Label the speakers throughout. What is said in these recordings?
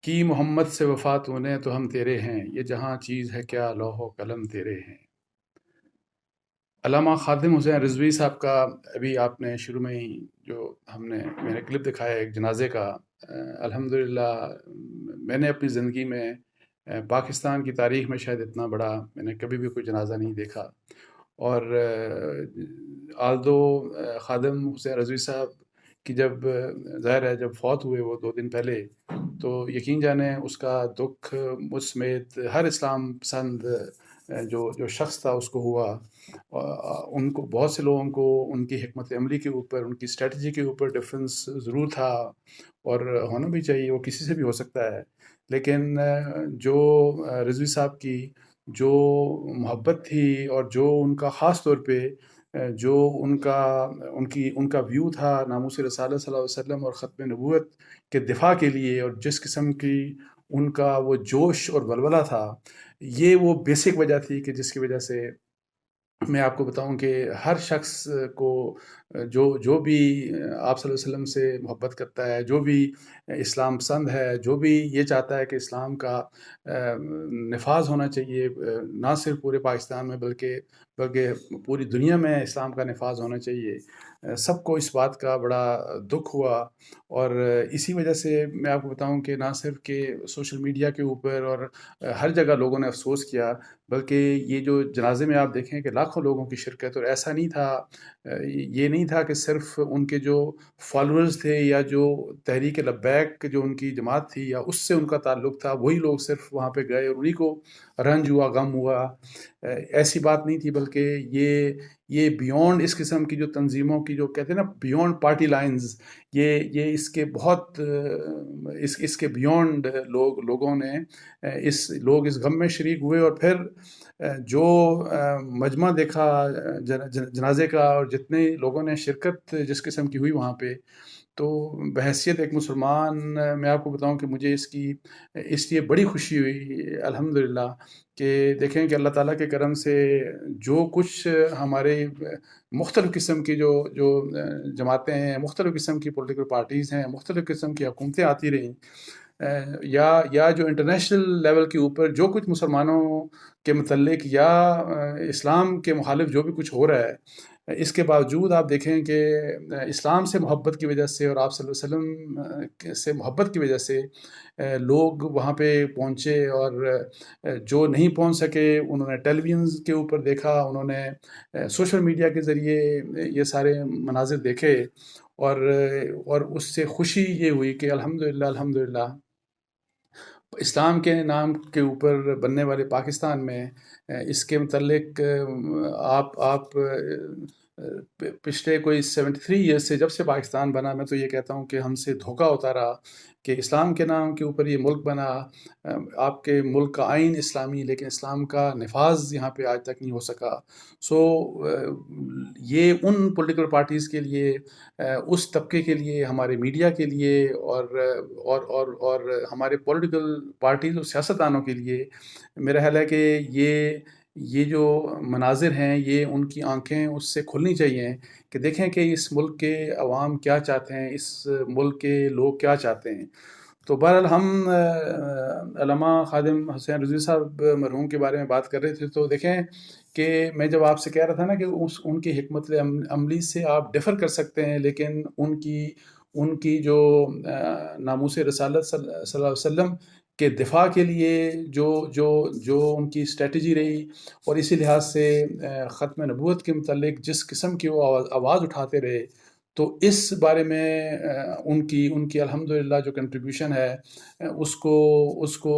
Speaker 1: کی محمد سے وفا تو نے تو ہم تیرے ہیں، یہ جہاں چیز ہے کیا لوح و قلم تیرے ہیں۔ علامہ خادم حسین رضوی صاحب کا ابھی آپ نے شروع میں ہی جو میں نے کلپ دکھایا ایک جنازے کا، الحمدللہ میں نے اپنی زندگی میں پاکستان کی تاریخ میں شاید اتنا بڑا میں نے کبھی بھی کوئی جنازہ نہیں دیکھا۔ اور آلدو خادم حسین رضوی صاحب کی جب ظاہر ہے جب فوت ہوئے وہ 2 دن پہلے، تو یقین جانیں اس کا دکھ مجھ سمیت ہر اسلام پسند جو شخص تھا اس کو ہوا۔ ان کو بہت سے لوگوں کو ان کی حکمت عملی کے اوپر، ان کی اسٹریٹجی کے اوپر ڈفرینس ضرور تھا، اور ہونا بھی چاہیے، وہ کسی سے بھی ہو سکتا ہے، لیکن جو رضوی صاحب کی جو محبت تھی اور جو ان کا خاص طور پہ جو ان کا ویو تھا ناموس رسالت صلی اللہ علیہ وسلم اور ختم نبوت کے دفاع کے لیے، اور جس قسم کی ان کا وہ جوش اور ولولہ تھا، یہ وہ بیسک وجہ تھی کہ جس کی وجہ سے میں آپ کو بتاؤں کہ ہر شخص کو جو بھی آپ صلی اللہ علیہ وسلم سے محبت کرتا ہے، جو بھی اسلام پسند ہے، جو بھی یہ چاہتا ہے کہ اسلام کا نفاذ ہونا چاہیے، نہ صرف پورے پاکستان میں بلکہ پوری دنیا میں اسلام کا نفاذ ہونا چاہیے، سب کو اس بات کا بڑا دکھ ہوا۔ اور اسی وجہ سے میں آپ کو بتاؤں کہ نہ صرف کہ سوشل میڈیا کے اوپر اور ہر جگہ لوگوں نے افسوس کیا، بلکہ یہ جو جنازے میں آپ دیکھیں کہ لاکھوں لوگوں کی شرکت، اور ایسا نہیں تھا، یہ نہیں تھا کہ صرف ان کے جو فالورز تھے یا جو تحریک لبیک جو ان کی جماعت تھی یا اس سے ان کا تعلق تھا، وہی لوگ صرف وہاں پہ گئے اور انہیں کو رنج ہوا، غم ہوا، ایسی بات نہیں تھی، بلکہ یہ بیونڈ اس قسم کی جو تنظیموں کی جو کہتے ہیں نا بیونڈ پارٹی لائنز، یہ اس کے بہت اس کے بیونڈ لوگوں نے لوگ اس غم میں شریک ہوئے، اور پھر جو مجمع دیکھا جنازے کا، اور جتنے لوگوں نے شرکت جس قسم کی ہوئی وہاں پہ، تو بحیثیت ایک مسلمان میں آپ کو بتاؤں کہ مجھے اس لیے بڑی خوشی ہوئی الحمدللہ کہ دیکھیں کہ اللہ تعالیٰ کے کرم سے جو کچھ ہمارے مختلف قسم کی جو جماعتیں ہیں، مختلف قسم کی پولیٹیکل پارٹیز ہیں، مختلف قسم کی حکومتیں آتی رہیں، یا جو انٹرنیشنل لیول کے اوپر جو کچھ مسلمانوں کے متعلق یا اسلام کے مخالف جو بھی کچھ ہو رہا ہے، اس کے باوجود آپ دیکھیں کہ اسلام سے محبت کی وجہ سے اور آپ صلی اللہ علیہ وسلم سے محبت کی وجہ سے لوگ وہاں پہ پہنچے، اور جو نہیں پہنچ سکے انہوں نے ٹیلی ویژن کے اوپر دیکھا، انہوں نے سوشل میڈیا کے ذریعے یہ سارے مناظر دیکھے، اور اس سے خوشی یہ ہوئی کہ الحمدللہ اسلام کے نام کے اوپر بننے والے پاکستان میں اس کے متعلق آپ پچھلے کوئی 73 ایئرس سے جب سے پاکستان بنا، میں تو یہ کہتا ہوں کہ ہم سے دھوکہ ہوتا رہا کہ اسلام کے نام کے اوپر یہ ملک بنا، آپ کے ملک کا آئین اسلامی، لیکن اسلام کا نفاذ یہاں پہ آج تک نہیں ہو سکا۔ سو یہ ان پولیٹیکل پارٹیز کے لیے، اس طبقے کے لیے، ہمارے میڈیا کے لیے، اور ہمارے پولیٹیکل پارٹیز اور سیاستدانوں کے لیے میرا خیال ہے کہ یہ جو مناظر ہیں یہ ان کی آنکھیں اس سے کھلنی چاہیے کہ دیکھیں کہ اس ملک کے عوام کیا چاہتے ہیں، اس ملک کے لوگ کیا چاہتے ہیں۔ تو بہرحال ہم علامہ خادم حسین رضوی صاحب مرحوم کے بارے میں بات کر رہے تھے، تو دیکھیں کہ میں جب آپ سے کہہ رہا تھا نا کہ ان کی حکمت عملی سے آپ ڈفر کر سکتے ہیں، لیکن ان کی جو ناموس رسالت صلی اللہ علیہ وسلم کے دفاع کے لیے جو ان کی اسٹریٹجی رہی، اور اسی لحاظ سے ختم نبوت کے متعلق جس قسم کی وہ آواز اٹھاتے رہے، تو اس بارے میں ان کی الحمدللہ جو کنٹریبیوشن ہے اس کو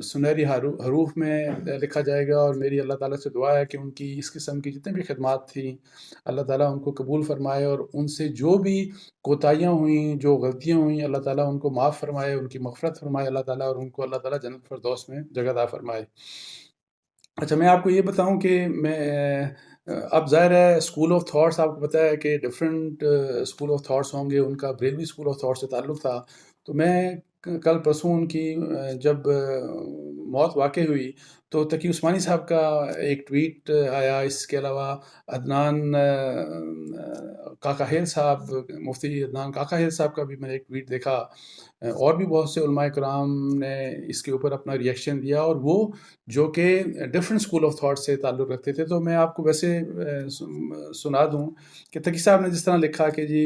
Speaker 1: سنہری حروف میں لکھا جائے گا، اور میری اللہ تعالیٰ سے دعا ہے کہ ان کی اس قسم کی جتنے بھی خدمات تھیں اللہ تعالیٰ ان کو قبول فرمائے، اور ان سے جو بھی کوتاہیاں ہوئیں، جو غلطیاں ہوئیں، اللہ تعالیٰ ان کو معاف فرمائے، ان کی مغفرت فرمائے اللہ تعالیٰ، اور ان کو اللہ تعالیٰ جنت الفردوس میں جگہ عطا فرمائے۔ اچھا، میں آپ کو یہ بتاؤں کہ اب ظاہر ہے اسکول آف تھاٹس، آپ کو پتہ ہے کہ ڈفرینٹ اسکول آف تھاٹس ہوں گے، ان کا بریلوی اسکول آف تھاٹ سے تعلق تھا، تو میں کل پرسوں ان کی جب موت واقع ہوئی تو تقی عثمانی صاحب کا ایک ٹویٹ آیا. اس کے علاوہ عدنان کاکا ہیل صاحب، مفتی عدنان کاکا ہیل صاحب کا بھی میں نے ایک ٹویٹ دیکھا. اور بھی بہت سے علماء کرام نے اس کے اوپر اپنا ریئیکشن دیا، اور وہ جو کہ ڈفرینٹ اسکول آف تھاٹ سے تعلق رکھتے تھے. تو میں آپ کو ویسے سنا دوں کہ تقی صاحب نے جس طرح لکھا کہ جی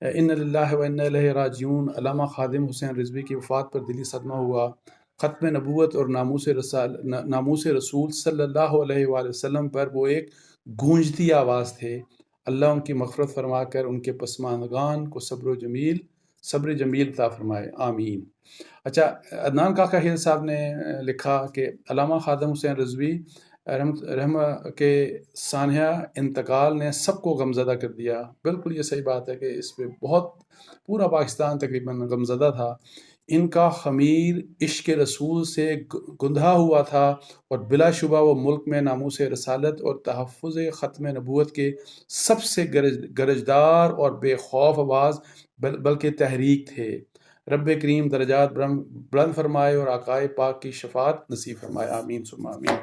Speaker 1: ان للہ و انا الیہ راجعون، علامہ خادم حسین رضوی کی وفات پر دلی صدمہ ہوا. ختم نبوت اور ناموس رسول صلی اللہ علیہ وآلہ وسلم پر وہ ایک گونجتی آواز تھے. اللہ ان کی مغفرت فرما کر ان کے پسماندگان کو صبر جمیل عطا فرمائے، آمین. اچھا، عدنان کاکا ہیل صاحب نے لکھا کہ علامہ خادم حسین رضوی رحمہ کے سانحہ انتقال نے سب کو غمزدہ کر دیا. بالکل یہ صحیح بات ہے کہ اس پہ بہت پورا پاکستان تقریباً غمزدہ تھا. ان کا خمیر عشق رسول سے گندھا ہوا تھا، اور بلا شبہ وہ ملک میں ناموس رسالت اور تحفظ ختم نبوت کے سب سے گرجدار اور بے خوف آواز بلکہ تحریک تھے. رب کریم درجات بلند فرمائے اور آقائے پاک کی شفاعت نصیب فرمائے، آمین ثم آمین.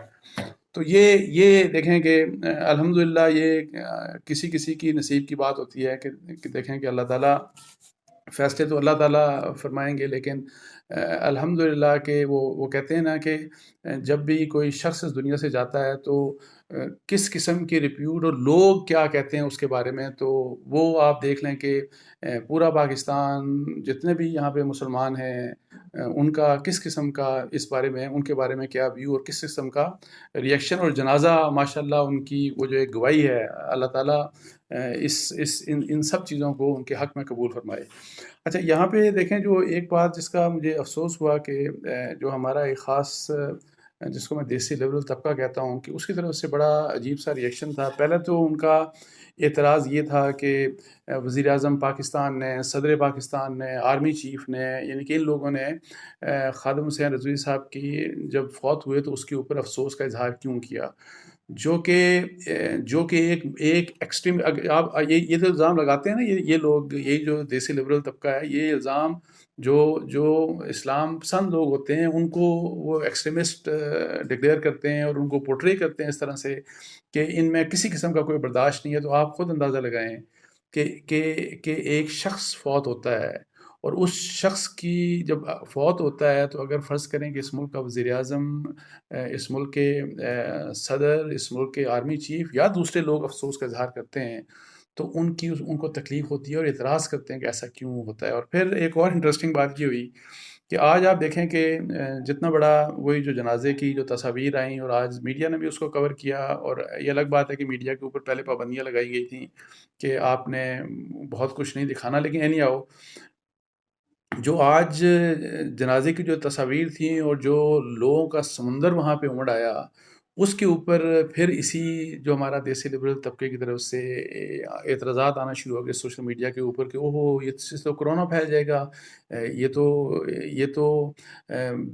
Speaker 1: تو یہ دیکھیں کہ الحمدللہ یہ کسی کی نصیب کی بات ہوتی ہے کہ دیکھیں کہ اللہ تعالیٰ فیصلے تو اللہ تعالیٰ فرمائیں گے، لیکن الحمدللہ کہ وہ کہتے ہیں نا کہ جب بھی کوئی شخص اس دنیا سے جاتا ہے تو کس قسم کی ریپیوٹ اور لوگ کیا کہتے ہیں اس کے بارے میں، تو وہ آپ دیکھ لیں کہ پورا پاکستان جتنے بھی یہاں پہ مسلمان ہیں ان کا کس قسم کا اس بارے میں، ان کے بارے میں کیا ویو اور کس قسم کا ریئیکشن. اور جنازہ ماشاءاللہ ان کی وہ جو ایک گواہی ہے، اللہ تعالیٰ ان سب چیزوں کو ان کے حق میں قبول فرمائے. اچھا، یہاں پہ دیکھیں جو ایک بات جس کا مجھے افسوس ہوا کہ جو ہمارا ایک خاص جس کو میں دیسی لیبرل طبقہ کہتا ہوں، کہ اس کی طرف سے بڑا عجیب سا ریئیکشن تھا. پہلے تو ان کا اعتراض یہ تھا کہ وزیر اعظم پاکستان نے، صدر پاکستان نے، آرمی چیف نے، یعنی کہ ان لوگوں نے خادم حسین رضوی صاحب کی جب فوت ہوئے تو اس کے اوپر افسوس کا اظہار کیوں کیا، جو کہ ایک ایکسٹریم. آپ یہ تو الزام لگاتے ہیں نا یہ لوگ، یہ جو دیسی لبرل طبقہ ہے، یہ الزام جو اسلام پسند لوگ ہوتے ہیں ان کو وہ ایکسٹریمسٹ ڈکلیئر کرتے ہیں اور ان کو پورٹری کرتے ہیں اس طرح سے کہ ان میں کسی قسم کا کوئی برداشت نہیں ہے. تو آپ خود اندازہ لگائیں کہ ایک شخص فوت ہوتا ہے، اور اس شخص کی جب فوت ہوتا ہے تو اگر فرض کریں کہ اس ملک کا وزیر اعظم، اس ملک کے صدر، اس ملک کے آرمی چیف یا دوسرے لوگ افسوس کا اظہار کرتے ہیں تو ان کو تکلیف ہوتی ہے اور اعتراض کرتے ہیں کہ ایسا کیوں ہوتا ہے. اور پھر ایک اور انٹرسٹنگ بات یہ ہوئی کہ آج آپ دیکھیں کہ جتنا بڑا وہی جو جنازے کی جو تصاویر آئیں اور آج میڈیا نے بھی اس کو کور کیا، اور یہ الگ بات ہے کہ میڈیا کے اوپر پہلے پابندیاں لگائی گئی تھیں کہ آپ نے بہت کچھ نہیں دکھانا، لیکن اینی آؤ جو آج جنازے کی جو تصاویر تھیں اور جو لوگوں کا سمندر وہاں پہ امڑ آیا، اس کے اوپر پھر اسی جو ہمارا دیسی لبرل طبقے کی طرف سے اعتراضات آنا شروع ہو گئے سوشل میڈیا کے اوپر کہ اوہو یہ تو کرونا پھیل جائے گا، یہ تو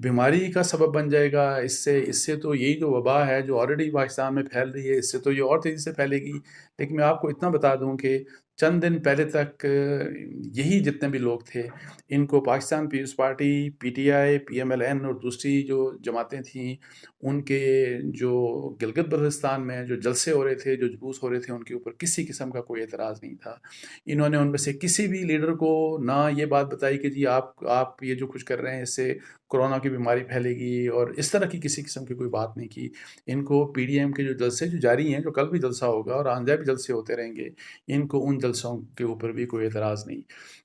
Speaker 1: بیماری کا سبب بن جائے گا، اس سے تو یہی جو وبا ہے جو آلریڈی پاکستان میں پھیل رہی ہے، اس سے تو یہ اور تیزی سے پھیلے گی. لیکن میں آپ کو اتنا بتا دوں کہ چند دن پہلے تک یہی جتنے بھی لوگ تھے ان کو Pakistan Peoples Party, P T I, P M L N اور دوسری جو جماعتیں تھیں ان کے جو گلگت بلتستان میں جو جلسے ہو رہے تھے، جو جلوس ہو رہے تھے، ان کے اوپر کسی قسم کا کوئی اعتراض نہیں تھا. انہوں نے ان میں سے کسی بھی لیڈر کو نہ یہ بات بتائی کہ جی آپ یہ جو کچھ کر رہے ہیں اس سے کرونا کی بیماری پھیلے گی، اور اس طرح کی کسی قسم کی کوئی بات نہیں کی. ان کو پی ڈی ایم کے جو جلسے جو جاری ہیں، جو کل بھی جلسہ ہوگا اور آئندہ بھی جلسے ہوتے رہیں گے، ان کو ان جلسوں کے اوپر بھی کوئی اعتراض نہیں.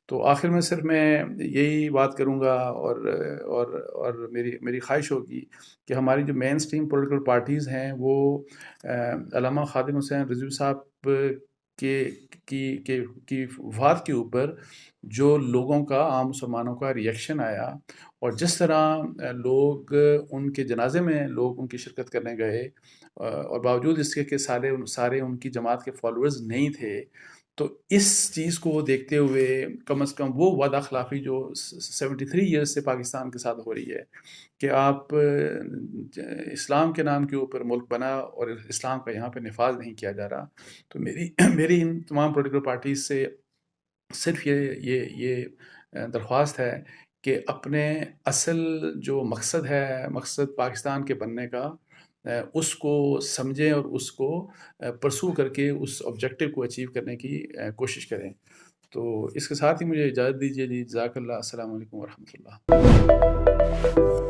Speaker 1: تو آخر میں صرف میں یہی بات کروں گا اور میری خواہش ہوگی کہ ہماری جو مین اسٹریم پولیٹیکل پارٹیز ہیں وہ علامہ خادم حسین رضوی صاحب کی وفات کے اوپر جو لوگوں کا، عام مسلمانوں کا ریئیکشن آیا، اور جس طرح لوگ ان کے جنازے میں لوگ ان کی شرکت کرنے گئے، اور باوجود اس کے کہ سارے ان کی جماعت کے فالوورز نہیں تھے، تو اس چیز کو دیکھتے ہوئے کم از کم وہ وعدہ خلافی جو 73 ایئرز سے پاکستان کے ساتھ ہو رہی ہے کہ آپ اسلام کے نام کے اوپر ملک بنا اور اسلام کا یہاں پہ نفاذ نہیں کیا جا رہا. تو میری ان تمام پولیٹیکل پارٹیز سے صرف یہ درخواست ہے کہ اپنے اصل جو مقصد ہے، مقصد پاکستان کے بننے کا، اس کو سمجھیں اور اس کو پرسو کر کے اس آبجیکٹیو کو اچیو کرنے کی کوشش کریں۔ تو اس کے ساتھ ہی مجھے اجازت دیجیے جی، جزاک اللہ، السلام علیکم ورحمۃ اللہ۔